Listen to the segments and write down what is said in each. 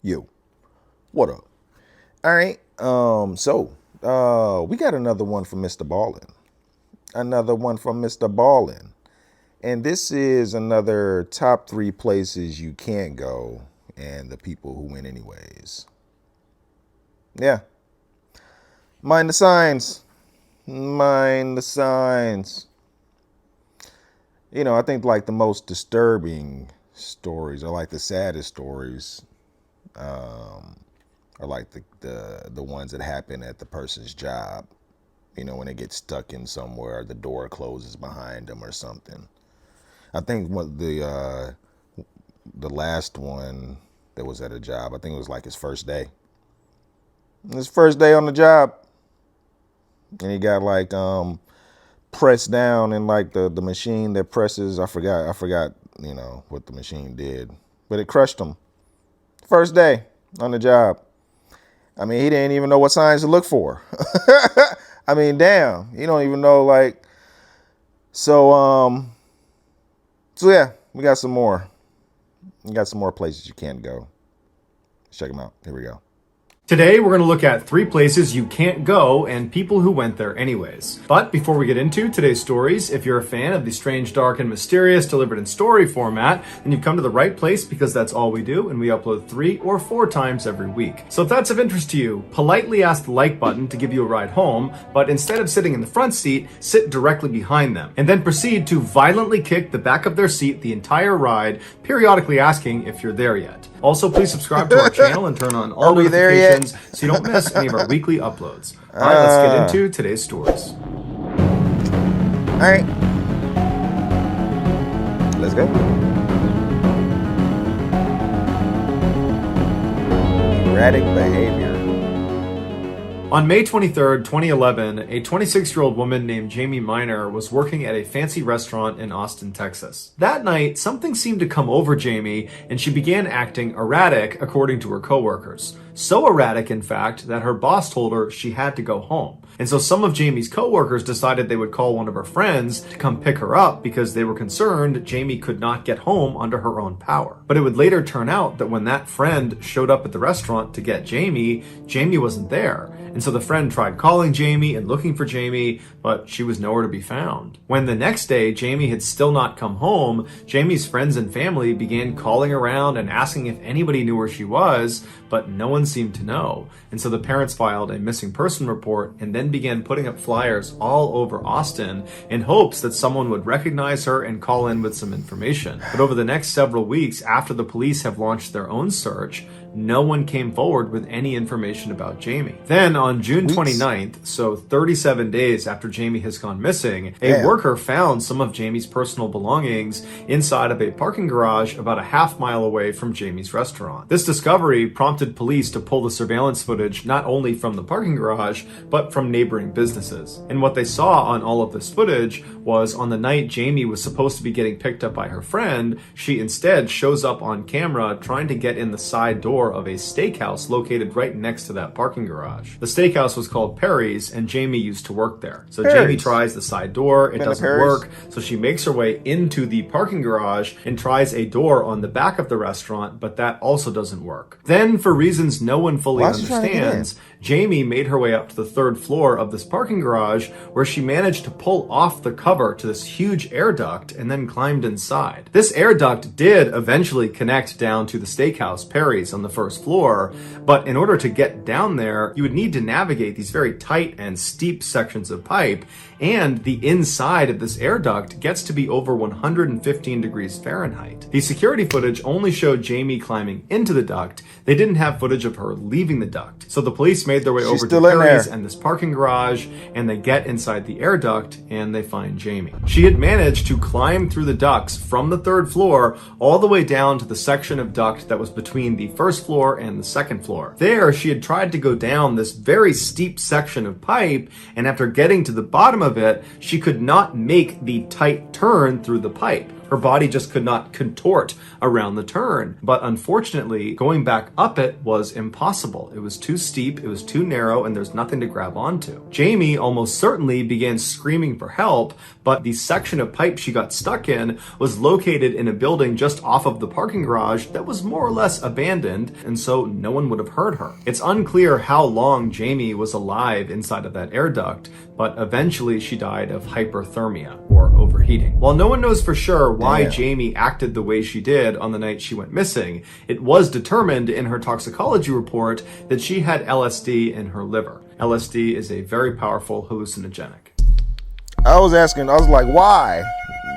You. What up? All right. We got another one from MrBallen. Another one from MrBallen. And this is another top 3 places you can't go and the people who win anyways. Yeah. Mind the signs. Mind the signs. I think like the most disturbing stories or like the saddest stories are like the ones that happen at the person's job. When they get stuck in somewhere, the door closes behind them or something. I think what the last one that was at a job, I think it was like his first day. His first day on the job, and he got like pressed down in like the machine that presses. I forgot what the machine did, but it crushed him. First day on the job. I mean, he didn't even know what signs to look for. I mean, damn, you don't even know, like, so yeah, we got some more. We got some more places you can't go. Check them out. Here we go. Today, we're going to look at 3 places you can't go and people who went there anyways. But before we get into today's stories, if you're a fan of the strange, dark, and mysterious delivered in story format, then you've come to the right place because that's all we do, and we upload 3 or 4 times every week. So if that's of interest to you, politely ask the like button to give you a ride home, but instead of sitting in the front seat, sit directly behind them, and then proceed to violently kick the back of their seat the entire ride, periodically asking if you're there yet. Also, please subscribe to our channel and turn on all notifications so you don't miss any of our weekly uploads. All right, let's get into today's stories. All right. Let's go. Erratic behavior. On May 23rd, 2011, a 26-year-old woman named Jamie Miner was working at a fancy restaurant in Austin, Texas. That night, something seemed to come over Jamie, and she began acting erratic, according to her coworkers. So erratic, in fact, that her boss told her she had to go home. And so some of Jamie's coworkers decided they would call one of her friends to come pick her up because they were concerned Jamie could not get home under her own power. But it would later turn out that when that friend showed up at the restaurant to get Jamie, Jamie wasn't there. And so the friend tried calling Jamie and looking for Jamie, but she was nowhere to be found. When the next day Jamie had still not come home, Jamie's friends and family began calling around and asking if anybody knew where she was, but no one seemed to know. And so the parents filed a missing person report and then began putting up flyers all over Austin in hopes that someone would recognize her and call in with some information. But over the next several weeks, after the police have launched their own search, no one came forward with any information about Jamie. Then on June 29th, so 37 days after Jamie has gone missing, a worker found some of Jamie's personal belongings inside of a parking garage about a half-mile away from Jamie's restaurant. This discovery prompted police to pull the surveillance footage not only from the parking garage, but from neighboring businesses. And what they saw on all of this footage was on the night Jamie was supposed to be getting picked up by her friend, she instead shows up on camera trying to get in the side door of a steakhouse located right next to that parking garage. The steakhouse was called Perry's, and Jamie used to work there. So Jamie tries the side door, it doesn't work, so she makes her way into the parking garage and tries a door on the back of the restaurant, but that also doesn't work. Then, for reasons no one fully understands, Jamie made her way up to the 3rd floor of this parking garage, where she managed to pull off the cover to this huge air duct and then climbed inside. This air duct did eventually connect down to the steakhouse Perry's on the 1st floor, but in order to get down there, you would need to navigate these very tight and steep sections of pipe, and the inside of this air duct gets to be over 115 degrees Fahrenheit. The security footage only showed Jamie climbing into the duct. They didn't have footage of her leaving the duct. So the police made their way over to Perry's and this parking garage, and they get inside the air duct and they find Jamie. She had managed to climb through the ducts from the 3rd floor all the way down to the section of duct that was between the 1st floor and the 2nd floor. There, she had tried to go down this very steep section of pipe, and after getting to the bottom of it, she could not make the tight turn through the pipe. Her body just could not contort around the turn. But unfortunately, going back up it was impossible. It was too steep, it was too narrow, and there's nothing to grab onto. Jamie almost certainly began screaming for help, but the section of pipe she got stuck in was located in a building just off of the parking garage that was more or less abandoned, and so no one would have heard her. It's unclear how long Jamie was alive inside of that air duct, but eventually she died of hyperthermia, or overheating. While no one knows for sure why Jamie acted the way she did on the night she went missing, it was determined in her toxicology report that she had LSD in her liver. LSD is a very powerful hallucinogenic. I was like, why?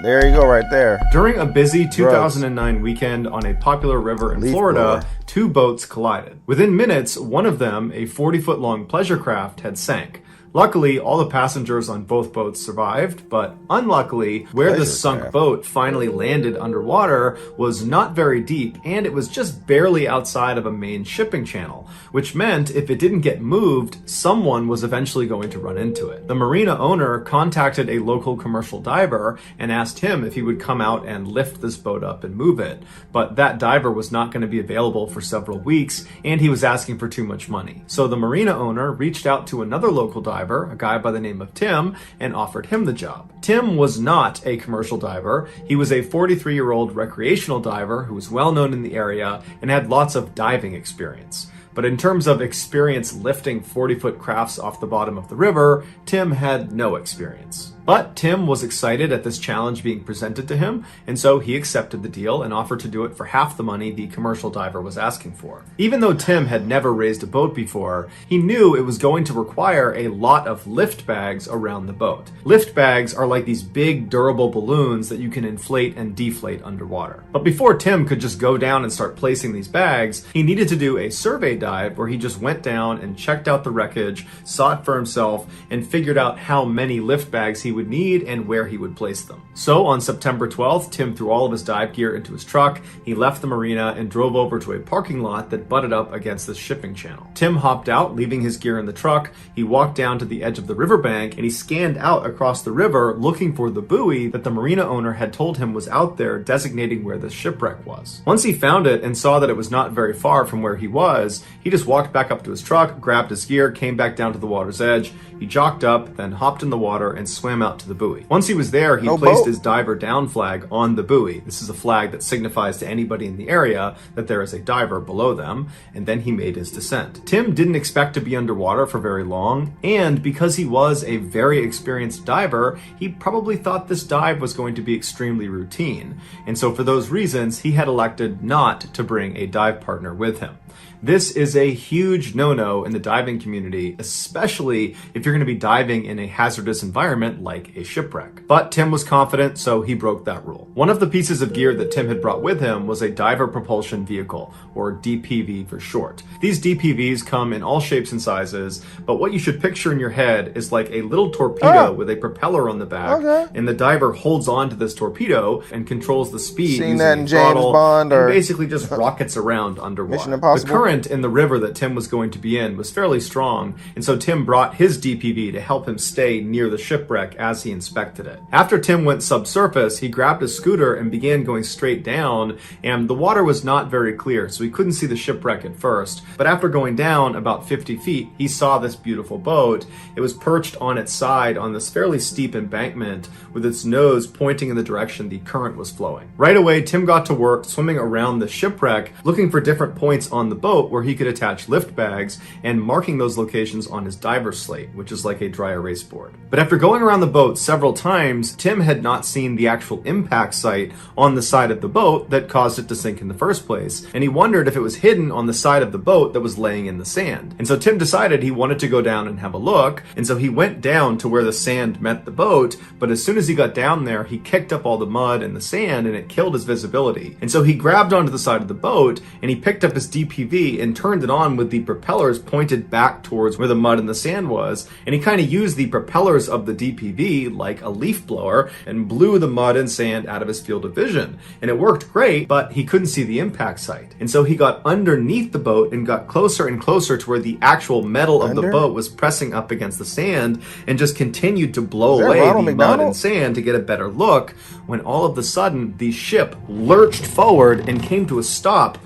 There you go right there. During a busy 2009 weekend on a popular river in Florida, two boats collided. Within minutes, one of them, a 40-foot long pleasure craft, had sank. Luckily, all the passengers on both boats survived, but unluckily, where the sunk boat finally landed underwater was not very deep, and it was just barely outside of a main shipping channel, which meant if it didn't get moved, someone was eventually going to run into it. The marina owner contacted a local commercial diver and asked him if he would come out and lift this boat up and move it, but that diver was not going to be available for several weeks, and he was asking for too much money. So the marina owner reached out to another local diver, a guy by the name of Tim, and offered him the job. Tim was not a commercial diver. He was a 43-year-old recreational diver who was well known in the area and had lots of diving experience. But in terms of experience lifting 40-foot crafts off the bottom of the river, Tim had no experience. But Tim was excited at this challenge being presented to him, and so he accepted the deal and offered to do it for half the money the commercial diver was asking for. Even though Tim had never raised a boat before, he knew it was going to require a lot of lift bags around the boat. Lift bags are like these big, durable balloons that you can inflate and deflate underwater. But before Tim could just go down and start placing these bags, he needed to do a survey dive where he just went down and checked out the wreckage, saw it for himself, and figured out how many lift bags he would need and where he would place them. So on September 12th, Tim threw all of his dive gear into his truck, he left the marina and drove over to a parking lot that butted up against the shipping channel. Tim hopped out, leaving his gear in the truck. He walked down to the edge of the riverbank and he scanned out across the river looking for the buoy that the marina owner had told him was out there, designating where the shipwreck was. Once he found it and saw that it was not very far from where he was, he just walked back up to his truck, grabbed his gear, came back down to the water's edge. He jocked up, then hopped in the water and swam out to the buoy. Once he was there, he placed his diver down flag on the buoy. This is a flag that signifies to anybody in the area that there is a diver below them, and then he made his descent. Tim didn't expect to be underwater for very long, and because he was a very experienced diver, he probably thought this dive was going to be extremely routine. And so for those reasons, he had elected not to bring a dive partner with him. This is a huge no-no in the diving community, especially if you're going to be diving in a hazardous environment like a shipwreck. But Tim was confident, so he broke that rule. One of the pieces of gear that Tim had brought with him was a diver propulsion vehicle, or DPV for short. These DPVs come in all shapes and sizes, but what you should picture in your head is like a little torpedo with a propeller on the back, and the diver holds on to this torpedo and controls the speed using that in a throttle, James Bond or and basically just rockets around underwater. Mission Impossible? The current in the river that Tim was going to be in was fairly strong, and so Tim brought his DPV to help him stay near the shipwreck as he inspected it. After Tim went subsurface, he grabbed a scooter and began going straight down, and the water was not very clear, so he couldn't see the shipwreck at first. But after going down about 50 feet, he saw this beautiful boat. It was perched on its side on this fairly steep embankment with its nose pointing in the direction the current was flowing. Right away, Tim got to work swimming around the shipwreck, looking for different points on the boat where he could attach lift bags and marking those locations on his diver's slate, which is like a dry erase board. But after going around the boat several times, Tim had not seen the actual impact site on the side of the boat that caused it to sink in the first place, and he wondered if it was hidden on the side of the boat that was laying in the sand. And so Tim decided he wanted to go down and have a look, and so he went down to where the sand met the boat, but as soon as he got down there, he kicked up all the mud and the sand, and it killed his visibility. And so he grabbed onto the side of the boat, and he picked up his DPV DPV and turned it on with the propellers pointed back towards where the mud and the sand was, and he kind of used the propellers of the DPV like a leaf blower and blew the mud and sand out of his field of vision. And it worked great, but he couldn't see the impact site. And so he got underneath the boat and got closer and closer to where the actual metal of the boat was pressing up against the sand, and just continued to blow away the mud and sand to get a better look, when all of a sudden the ship lurched forward and came to a stop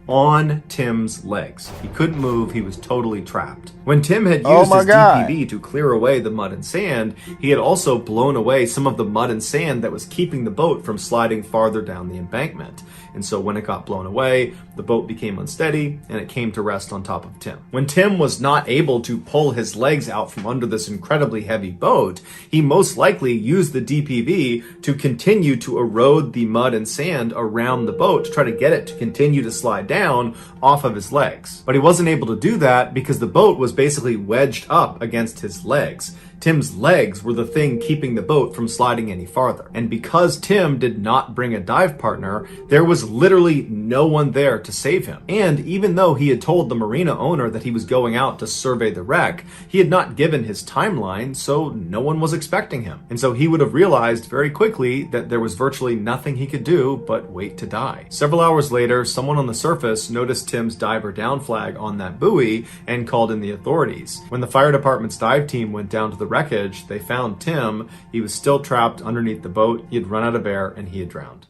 on Tim's legs. He couldn't move. He was totally trapped. When Tim had used his DPV to clear away the mud and sand, he had also blown away some of the mud and sand that was keeping the boat from sliding farther down the embankment. And so when it got blown away, the boat became unsteady and it came to rest on top of Tim. When Tim was not able to pull his legs out from under this incredibly heavy boat, he most likely used the DPV to continue to erode the mud and sand around the boat to try to get it to continue to slide down off of his legs. But he wasn't able to do that because the boat was basically wedged up against his legs. Tim's legs were the thing keeping the boat from sliding any farther. And because Tim did not bring a dive partner, there was literally no one there to save him. And even though he had told the marina owner that he was going out to survey the wreck, he had not given his timeline, so no one was expecting him. And so he would have realized very quickly that there was virtually nothing he could do but wait to die. Several hours later, someone on the surface noticed Tim's diver down flag on that buoy and called in the authorities. When the fire department's dive team went down to the wreckage, they found Tim. He was still trapped underneath the boat. He had run out of air and he had drowned.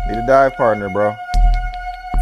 Need a dive partner, bro.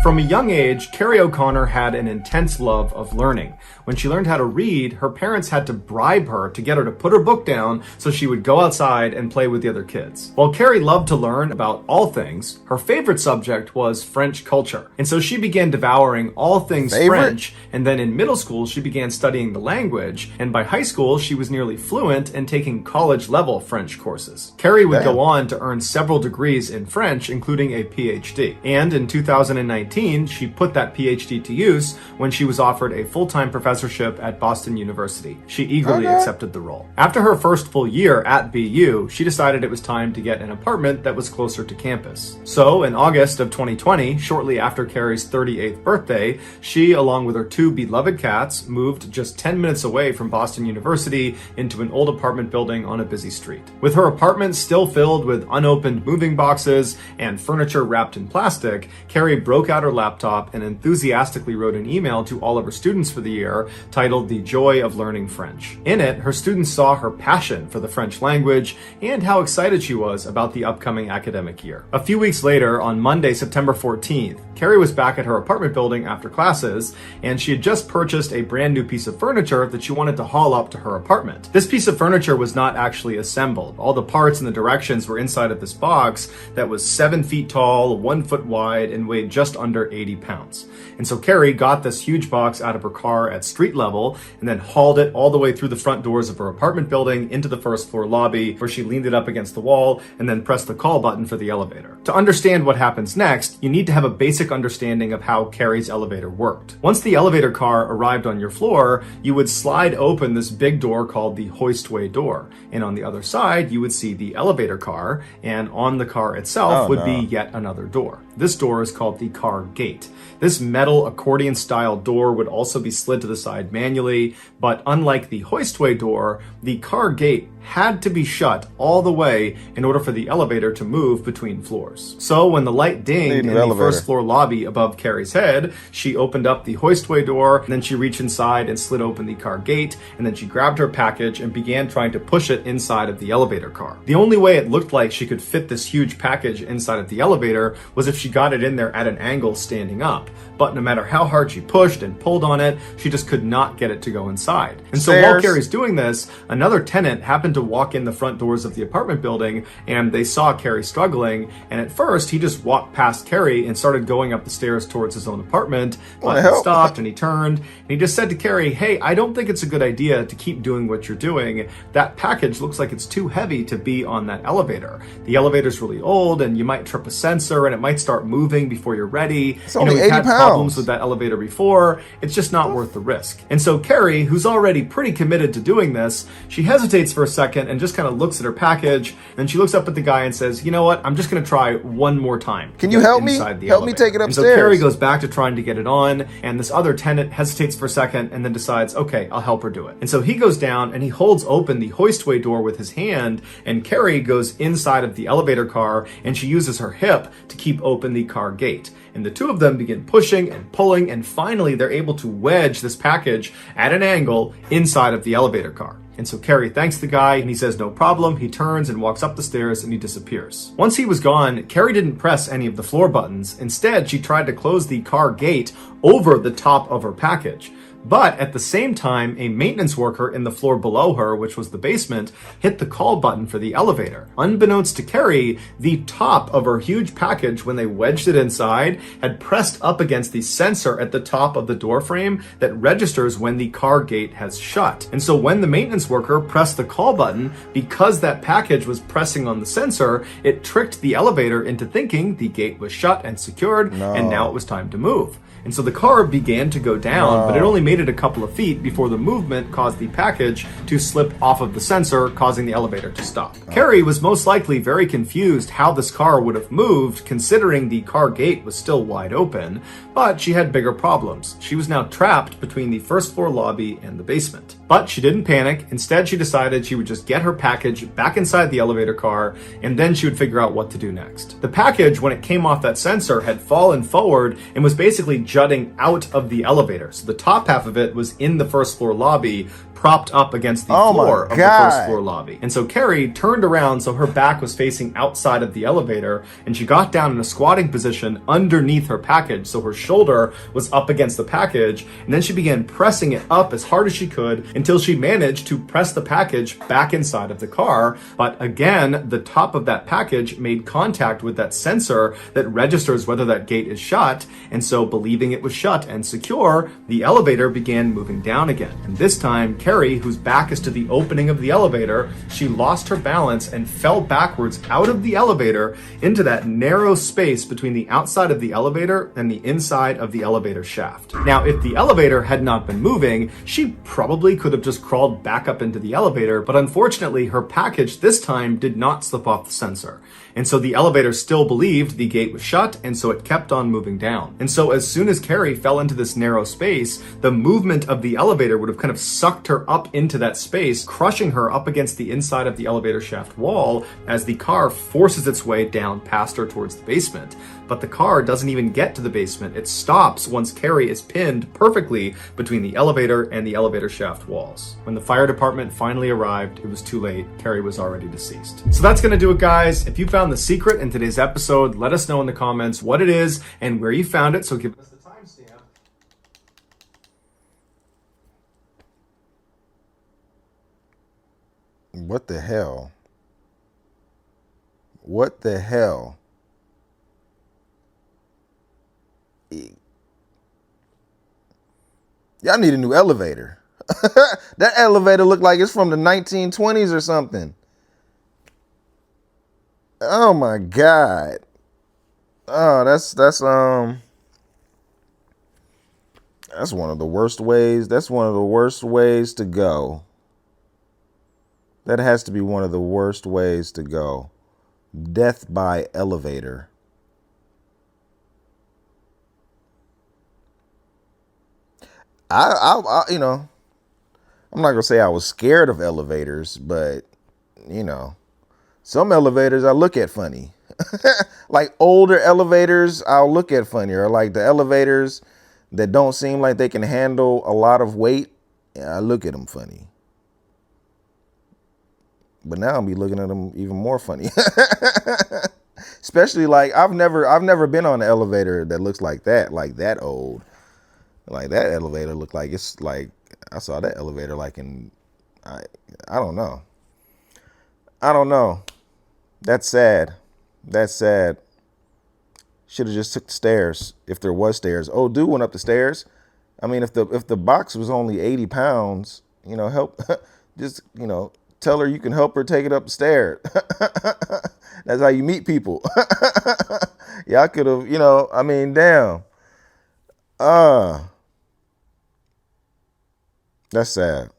From a young age, Carrie O'Connor had an intense love of learning. When she learned how to read, her parents had to bribe her to get her to put her book down so she would go outside and play with the other kids. While Carrie loved to learn about all things, her favorite subject was French culture. And so she began devouring all things French, and then in middle school, she began studying the language, and by high school, she was nearly fluent and taking college-level French courses. Carrie would go on to earn several degrees in French, including a PhD. And in 2019, she put that PhD to use when she was offered a full-time professorship at Boston University. She eagerly accepted the role. After her first full year at BU, she decided it was time to get an apartment that was closer to campus. So in August of 2020, shortly after Carrie's 38th birthday, she, along with her two beloved cats, moved just 10 minutes away from Boston University into an old apartment building on a busy street. With her apartment still filled with unopened moving boxes and furniture wrapped in plastic, Carrie broke out her laptop and enthusiastically wrote an email to all of her students for the year titled "The Joy of Learning French." In it, her students saw her passion for the French language and how excited she was about the upcoming academic year. A few weeks later, on Monday, September 14th, Carrie was back at her apartment building after classes, and she had just purchased a brand new piece of furniture that she wanted to haul up to her apartment. This piece of furniture was not actually assembled. All the parts and the directions were inside of this box that was 7 feet tall, 1 foot wide, and weighed just under 80 pounds. And so Carrie got this huge box out of her car at street level and then hauled it all the way through the front doors of her apartment building into the first floor lobby, where she leaned it up against the wall and then pressed the call button for the elevator. To understand what happens next, you need to have a basic understanding of how Carrie's elevator worked. Once the elevator car arrived on your floor, you would slide open this big door called the hoistway door. And on the other side, you would see the elevator car, and on the car itself would be yet another door. This door is called the car gate. This metal accordion-style door would also be slid to the side manually, but unlike the hoistway door, the car gate had to be shut all the way in order for the elevator to move between floors. So when the light dinged in the first floor lobby above Carrie's head, she opened up the hoistway door, and then she reached inside and slid open the car gate, and then she grabbed her package and began trying to push it inside of the elevator car. The only way it looked like she could fit this huge package inside of the elevator was if she got it in there at an angle standing up. But no matter how hard she pushed and pulled on it, she just could not get it to go inside. And so while Carrie's doing this, another tenant happened to walk in the front doors of the apartment building, and they saw Carrie struggling, and at first he just walked past Carrie and started going up the stairs towards his own apartment, but he stopped and he turned and he just said to Carrie, "Hey, I don't think it's a good idea to keep doing what you're doing. That package looks like it's too heavy to be on that elevator. The elevator's really old and you might trip a sensor and it might start moving before you're ready. already. It's only We've 80 had problems pounds. with that elevator before. It's just not worth the risk. And so Carrie, who's already pretty committed to doing this, she hesitates for a second and just kind of looks at her package. And she looks up at the guy and says, you know what? I'm just going to try one more time. Can you help me? Inside the Help me elevator. take it And so upstairs. Carrie goes back to trying to get it on. And this other tenant hesitates for a second and then decides, okay, I'll help her do it. And so he goes down and he holds open the hoistway door with his hand. And Carrie goes inside of the elevator car and she uses her hip to keep open the car gate. And the two of them begin pushing and pulling, and finally they're able to wedge this package at an angle inside of the elevator car. And so Carrie thanks the guy and he says no problem. He turns and walks up the stairs and he disappears. Once he was gone, Carrie didn't press any of the floor buttons. Instead, she tried to close the car gate over the top of her package. But at the same time, a maintenance worker in the floor below her, which was the basement, hit the call button for the elevator. Unbeknownst to Carrie, the top of her huge package, when they wedged it inside, had pressed up against the sensor at the top of the door frame that registers when the car gate has shut. And so when the maintenance worker pressed the call button, because that package was pressing on the sensor, it tricked the elevator into thinking the gate was shut and secured, and now it was time to move. And so the car began to go down, but it only made it a couple of feet before the movement caused the package to slip off of the sensor, causing the elevator to stop. Carrie was most likely very confused how this car would have moved, considering the car gate was still wide open, but she had bigger problems. She was now trapped between the first floor lobby and the basement. But she didn't panic. Instead, she decided she would just get her package back inside the elevator car, and then she would figure out what to do next. The package, when it came off that sensor, had fallen forward and was basically jutting out of the elevator. So the top half of it was in the first floor lobby, propped up against the floor of the first floor lobby. And so Carrie turned around so her back was facing outside of the elevator, and she got down in a squatting position underneath her package, so her shoulder was up against the package, and then she began pressing it up as hard as she could until she managed to press the package back inside of the car. But again, the top of that package made contact with that sensor that registers whether that gate is shut, and so believing it was shut and secure, the elevator began moving down again. And this time, Carrie, whose back is to the opening of the elevator, she lost her balance and fell backwards out of the elevator into that narrow space between the outside of the elevator and the inside of the elevator shaft. Now, if the elevator had not been moving, she probably could have just crawled back up into the elevator, but unfortunately, her package this time did not slip off the sensor. And so the elevator still believed the gate was shut, and so it kept on moving down. And so as soon as Carrie fell into this narrow space, the movement of the elevator would have kind of sucked her up into that space, crushing her up against the inside of the elevator shaft wall as the car forces its way down past her towards the basement. But the car doesn't even get to the basement. It stops once Carrie is pinned perfectly between the elevator and the elevator shaft walls. When the fire department finally arrived, it was too late. Carrie was already deceased. So that's going to do it, guys. If you found the secret in today's episode, let us know in the comments what it is and where you found it. So give us the timestamp. What the hell? What the hell? Y'all need a new elevator. That elevator looked like it's from the 1920s or something. Oh my God. Oh, that's one of the worst ways. That's one of the worst ways to go. That has to be one of the worst ways to go. Death by elevator. I you know, I'm not gonna say I was scared of elevators, but you know, some elevators I look at funny. Like older elevators, I'll look at funnier. Like the elevators that don't seem like they can handle a lot of weight, I look at them funny. But now I'll be looking at them even more funny. Especially like I've never been on an elevator that looks like that old. Like that elevator looked like it's like I saw that elevator like in I don't know. I don't know. That's sad. That's sad. Should have just took the stairs if there was stairs. Oh, dude went up the stairs. I mean, if the box was only 80 pounds, you know, help just, you know, tell her you can help her take it up the stairs. That's how you meet people. Y'all could have, I mean, damn. Uh, that's sad.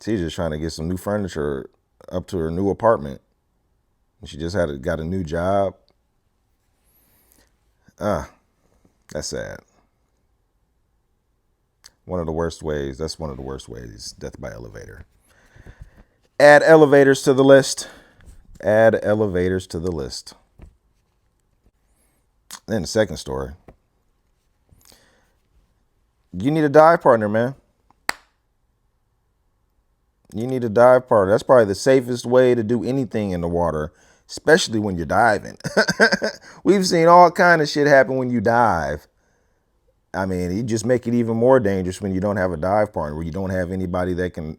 She's just trying to get some new furniture up to her new apartment. She just got a new job. That's sad. One of the worst ways. That's one of the worst ways. Death by elevator. Add elevators to the list. Add elevators to the list. Then the second story. You need a dive partner, man. You need a dive partner. That's probably the safest way to do anything in the water, especially when you're diving. We've seen all kind of shit happen when you dive. I mean, you just make it even more dangerous when you don't have a dive partner, where you don't have anybody that can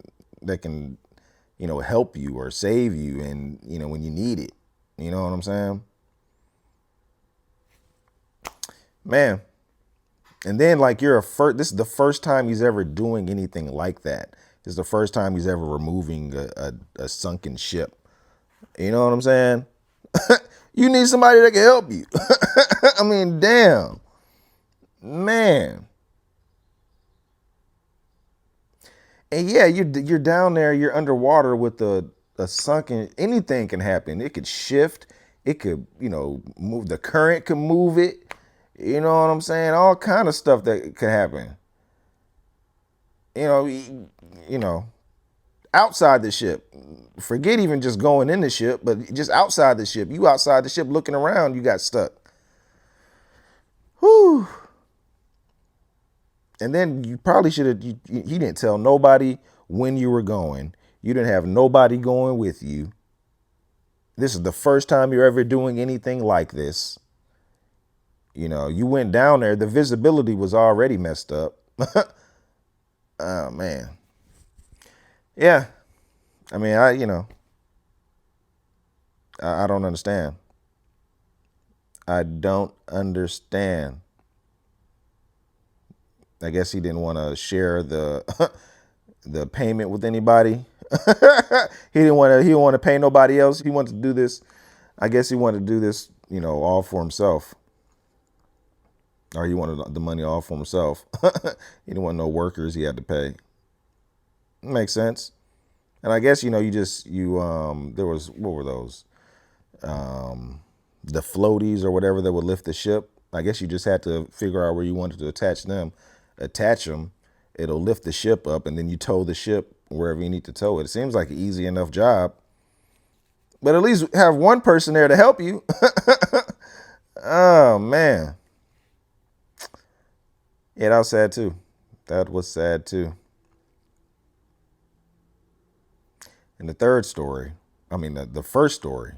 help you or save you, and when you need it. You know what I'm saying? Man. And then like this is the first time he's ever doing anything like that. This is the first time he's ever removing a sunken ship. You know what I'm saying? You need somebody that can help you. I mean, damn. Man. And yeah, you're down there, you're underwater with a sunken, anything can happen. It could shift, it could, move, the current could move it. You know what I'm saying? All kind of stuff that could happen. Outside the ship. Forget even just going in the ship, but just outside the ship. You outside the ship looking around, you got stuck. Whew. And then you probably should have, you didn't tell nobody when you were going. You didn't have nobody going with you. This is the first time you're ever doing anything like this. You went down there, the visibility was already messed up. Oh, man. Yeah. I mean, I don't understand. I don't understand. I guess he didn't want to share the the payment with anybody. He didn't want to pay nobody else. He wanted to do this. I guess he wanted to do this, all for himself. Or he wanted the money all for himself. He didn't want no workers he had to pay. Makes sense. And I guess, there was, what were those? The floaties or whatever that would lift the ship. I guess you just had to figure out where you wanted to attach them. Attach them. It'll lift the ship up, and then you tow the ship wherever you need to tow it. It seems like an easy enough job. But at least have one person there to help you. Oh, man. Yeah, that was sad too. That was sad too. And the third story, the first story,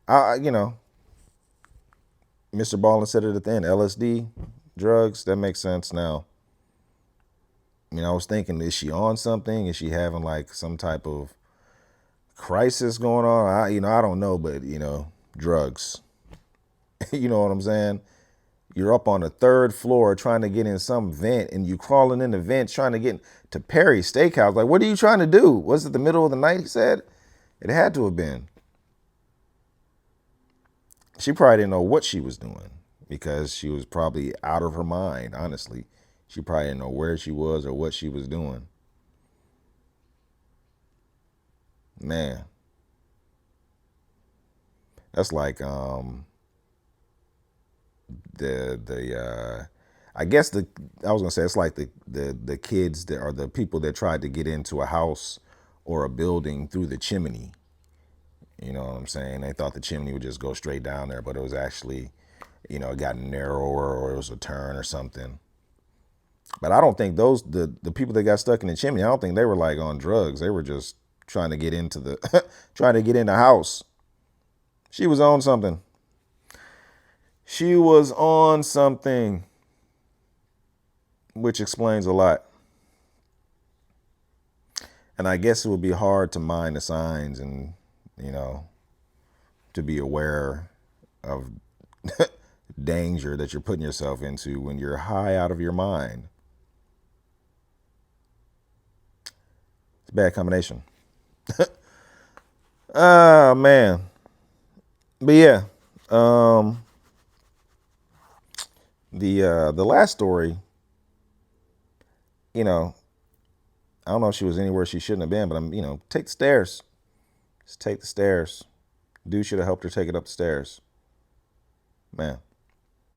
MrBallen said it at the end, LSD, drugs, that makes sense now. I was thinking, is she on something? Is she having like some type of crisis going on? I don't know, but drugs. You know what I'm saying? You're up on the third floor trying to get in some vent, and you crawling in the vent trying to get to Perry's Steakhouse. Like, what are you trying to do? Was it the middle of the night, he said? It had to have been. She probably didn't know what she was doing because she was probably out of her mind, honestly. She probably didn't know where she was or what she was doing. Man. That's like I guess I was gonna say it's like the kids that are the people that tried to get into a house or a building through the chimney. You know what I'm saying? They thought the chimney would just go straight down there, but it was actually, it got narrower or it was a turn or something. But I don't think the people that got stuck in the chimney, I don't think they were like on drugs. They were just trying to get into trying to get in the house. She was on something. She was on something, which explains a lot. And I guess it would be hard to mind the signs and, to be aware of danger that you're putting yourself into when you're high out of your mind. It's a bad combination. Man. But yeah. Um the last story, you know, I don't know if she was anywhere she shouldn't have been, but take the stairs. Just take the stairs. Dude should have helped her take it up the stairs. Man.